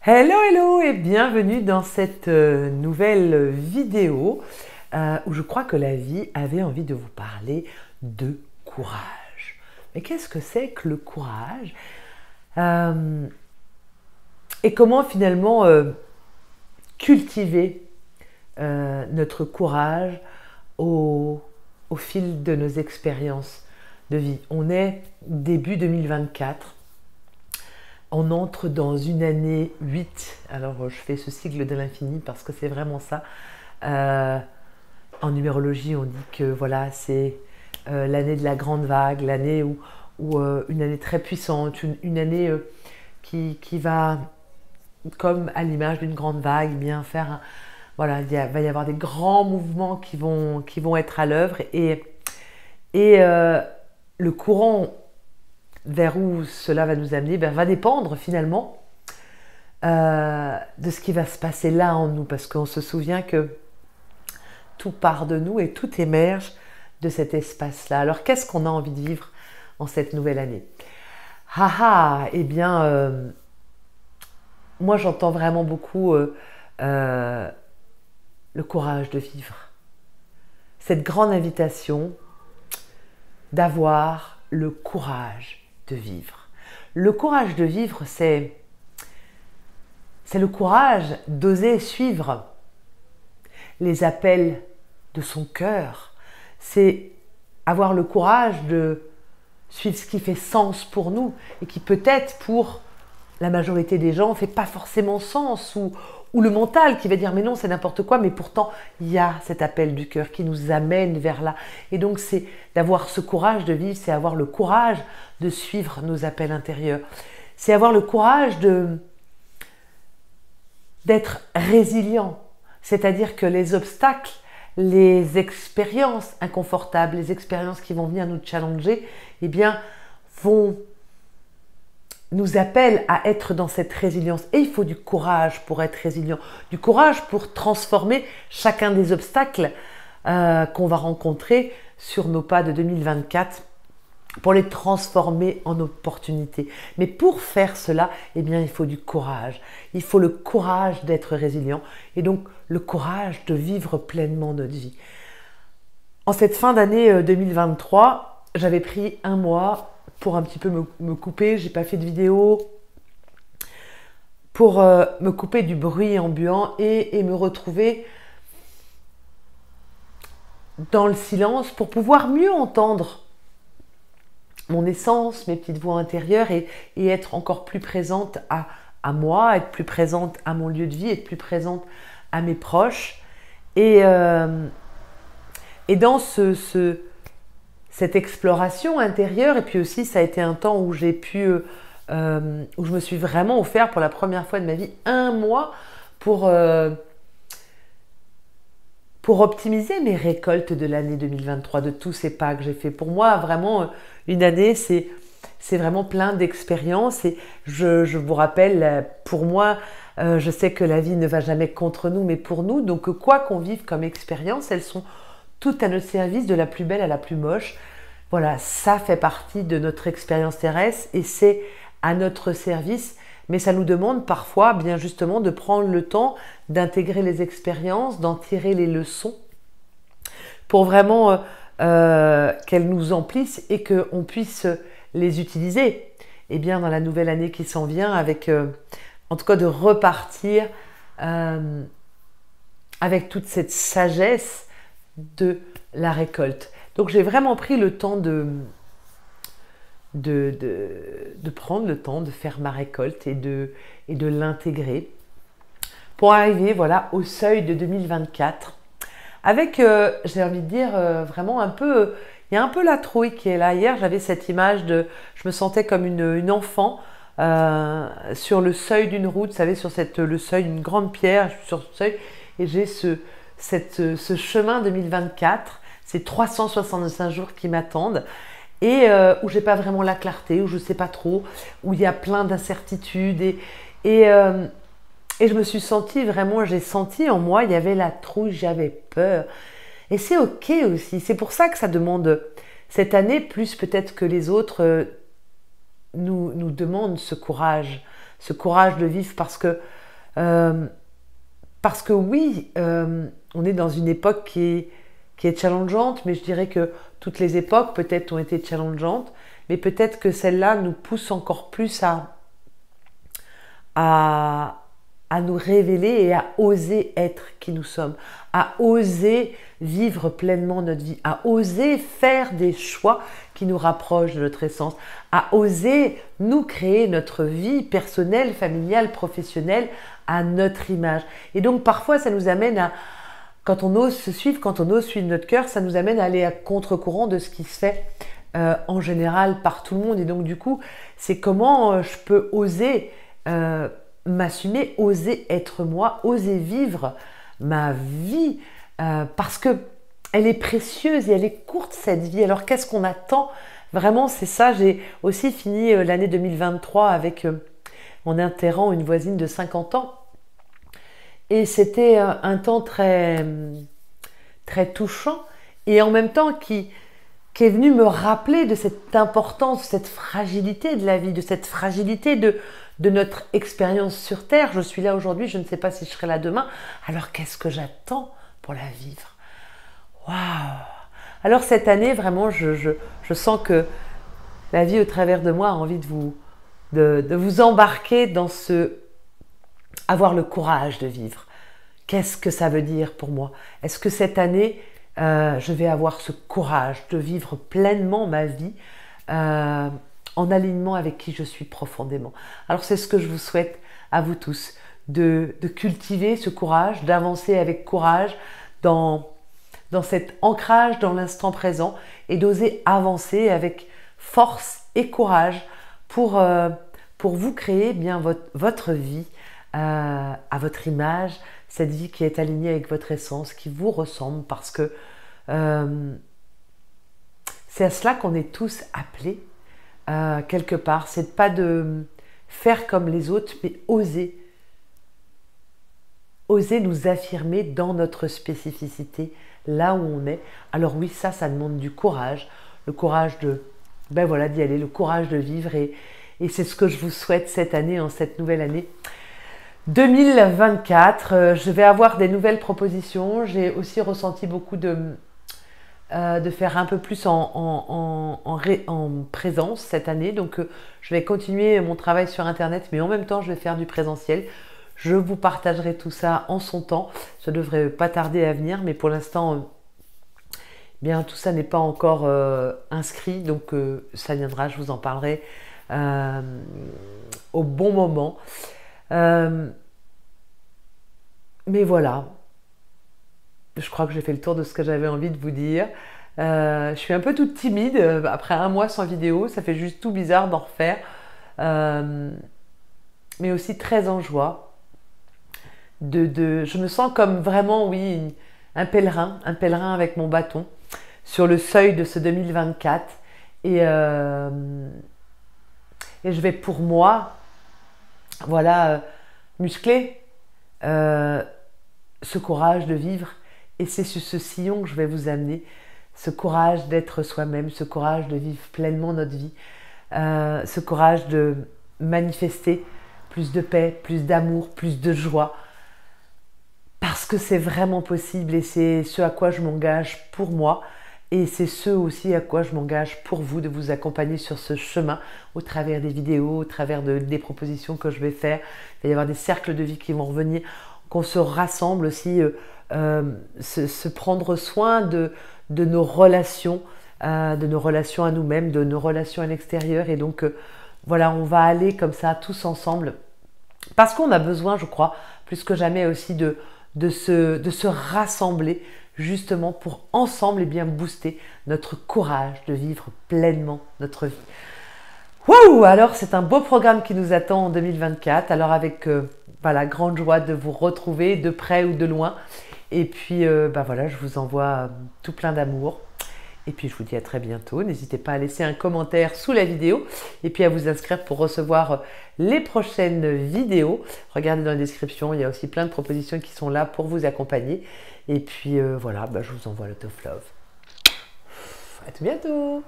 Hello, hello et bienvenue dans cette nouvelle vidéo où je crois que la vie avait envie de vous parler de courage. Mais qu'est-ce que c'est que le courage? Et comment finalement cultiver notre courage au, au fil de nos expériences de vie? On est début 2024. On entre dans une année 8. Alors, je fais ce sigle de l'infini parce que c'est vraiment ça. Euh, En numérologie, on dit que voilà, c'est l'année de la grande vague, l'année où une année très puissante, une année qui va, comme à l'image d'une grande vague, bien faire. Voilà, va y avoir des grands mouvements qui vont être à l'œuvre et le courant vers où cela va nous amener va dépendre finalement de ce qui va se passer là en nous, parce qu'on se souvient que tout part de nous et tout émerge de cet espace-là. Alors qu'est-ce qu'on a envie de vivre en cette nouvelle année? Eh bien, moi j'entends vraiment beaucoup euh, le courage de vivre. Cette grande invitation d'avoir le courage de vivre. Le courage de vivre, c'est le courage d'oser suivre les appels de son cœur. C'est avoir le courage de suivre ce qui fait sens pour nous et qui peut-être pour la majorité des gens ne fait pas forcément sens, ou le mental qui va dire mais non, c'est n'importe quoi, mais pourtant il y a cet appel du cœur qui nous amène vers là. Et donc c'est d'avoir ce courage de vivre, c'est avoir le courage de suivre nos appels intérieurs, c'est avoir le courage d'être résilient, c'est-à-dire que les obstacles, les expériences inconfortables, les expériences qui vont venir nous challenger, eh bien, nous appellent à être dans cette résilience. Et il faut du courage pour être résilient, du courage pour transformer chacun des obstacles qu'on va rencontrer sur nos pas de 2024, pour les transformer en opportunités. Mais pour faire cela, eh bien, il faut du courage. Il faut le courage d'être résilient et donc le courage de vivre pleinement notre vie. En cette fin d'année 2023, j'avais pris un mois pour un petit peu me couper. J'ai pas fait de vidéo, pour me couper du bruit ambiant et me retrouver dans le silence pour pouvoir mieux entendre mon essence, mes petites voix intérieures et être encore plus présente à moi, être plus présente à mon lieu de vie, être plus présente à mes proches. Et dans cette exploration intérieure, et puis aussi ça a été un temps où j'ai pu, où je me suis vraiment offert pour la première fois de ma vie un mois pour optimiser mes récoltes de l'année 2023, de tous ces pas que j'ai fait. Pour moi, vraiment, une année, c'est vraiment plein d'expériences. Et je vous rappelle, pour moi, je sais que la vie ne va jamais contre nous, mais pour nous. Donc, quoi qu'on vive comme expérience, elles sont toutes à notre service, de la plus belle à la plus moche. Voilà, ça fait partie de notre expérience terrestre et c'est à notre service. Mais ça nous demande parfois, bien justement, de prendre le temps d'intégrer les expériences, d'en tirer les leçons pour vraiment qu'elles nous emplissent et qu'on puisse les utiliser bien, dans la nouvelle année qui s'en vient, avec, en tout cas, de repartir avec toute cette sagesse de la récolte. Donc j'ai vraiment pris le temps de prendre le temps de faire ma récolte et de l'intégrer pour arriver voilà, au seuil de 2024 avec, j'ai envie de dire, vraiment un peu, il y a un peu la trouille qui est là. Hier, j'avais cette image je me sentais comme une enfant sur le seuil d'une route, vous savez, sur le seuil d'une grande pierre, je suis sur ce seuil, et j'ai ce chemin 2024, ces 365 jours qui m'attendent, et où j'ai pas vraiment la clarté, où je sais pas trop, où il y a plein d'incertitudes et je me suis sentie vraiment, j'ai senti en moi, il y avait la trouille, j'avais peur. Et c'est ok aussi, c'est pour ça que ça demande, cette année, plus peut-être que les autres, nous demande ce courage ce courage de vivre parce que oui, on est dans une époque qui est challengeante, mais je dirais que toutes les époques peut-être ont été challengeantes, mais peut-être que celle-là nous pousse encore plus à nous révéler et à oser être qui nous sommes, à oser vivre pleinement notre vie, à oser faire des choix qui nous rapprochent de notre essence, à oser nous créer notre vie personnelle, familiale, professionnelle à notre image. Et donc parfois ça nous amène à, quand on ose se suivre, quand on ose suivre notre cœur, ça nous amène à aller à contre-courant de ce qui se fait en général par tout le monde. Et donc du coup, c'est comment je peux oser m'assumer, oser être moi, oser vivre ma vie parce que elle est précieuse et elle est courte cette vie. Alors qu'est-ce qu'on attend? Vraiment, c'est ça. J'ai aussi fini l'année 2023 avec en enterrant une voisine de 50 ans. Et c'était un temps très, très touchant et en même temps qui est venu me rappeler de cette importance, de cette fragilité de la vie, de cette fragilité de notre expérience sur Terre. Je suis là aujourd'hui, je ne sais pas si je serai là demain. Alors qu'est-ce que j'attends pour la vivre? Waouh! Alors cette année, vraiment, je sens que la vie au travers de moi a envie de vous embarquer dans avoir le courage de vivre. Qu'est-ce que ça veut dire pour moi? Est-ce que cette année, je vais avoir ce courage de vivre pleinement ma vie en alignement avec qui je suis profondément? Alors c'est ce que je vous souhaite à vous tous, de cultiver ce courage, d'avancer avec courage dans cet ancrage dans l'instant présent et d'oser avancer avec force et courage pour vous créer bien votre vie à votre image, cette vie qui est alignée avec votre essence, qui vous ressemble, parce que c'est à cela qu'on est tous appelés quelque part. C'est pas de faire comme les autres, mais oser nous affirmer dans notre spécificité, là où on est. Alors oui, ça demande du courage, le courage de, ben voilà, d'y aller, le courage de vivre, et c'est ce que je vous souhaite cette année, en cette nouvelle année 2024. Je vais avoir des nouvelles propositions. J'ai aussi ressenti beaucoup de faire un peu plus en présence cette année. Donc je vais continuer mon travail sur Internet, mais en même temps, je vais faire du présentiel. Je vous partagerai tout ça en son temps. Ça ne devrait pas tarder à venir, mais pour l'instant, bien, tout ça n'est pas encore inscrit. Donc ça viendra, je vous en parlerai au bon moment. Mais voilà, je crois que j'ai fait le tour de ce que j'avais envie de vous dire. Je suis un peu toute timide après un mois sans vidéo, ça fait juste tout bizarre d'en refaire, mais aussi très en joie. Je me sens comme vraiment, oui, un pèlerin avec mon bâton sur le seuil de ce 2024, et je vais pour moi, voilà, muscler ce courage de vivre, et c'est sur ce sillon que je vais vous amener, ce courage d'être soi-même, ce courage de vivre pleinement notre vie, ce courage de manifester plus de paix, plus d'amour, plus de joie, parce que c'est vraiment possible, et c'est ce à quoi je m'engage pour moi, et c'est ce aussi à quoi je m'engage pour vous, de vous accompagner sur ce chemin au travers des vidéos, au travers des propositions que je vais faire. Il va y avoir des cercles de vie qui vont revenir, qu'on se rassemble aussi, se prendre soin de nos relations à nous-mêmes, de nos relations à l'extérieur. Et donc voilà, on va aller comme ça tous ensemble, parce qu'on a besoin, je crois, plus que jamais aussi de se rassembler, justement pour ensemble, et bien booster notre courage de vivre pleinement notre vie. Wouh! Alors c'est un beau programme qui nous attend en 2024. Alors avec voilà, grande joie de vous retrouver de près ou de loin. Et puis voilà, je vous envoie tout plein d'amour. Et puis je vous dis à très bientôt. N'hésitez pas à laisser un commentaire sous la vidéo et puis à vous inscrire pour recevoir les prochaines vidéos. Regardez dans la description, il y a aussi plein de propositions qui sont là pour vous accompagner. Et puis voilà, je vous envoie le tough love. À tout bientôt!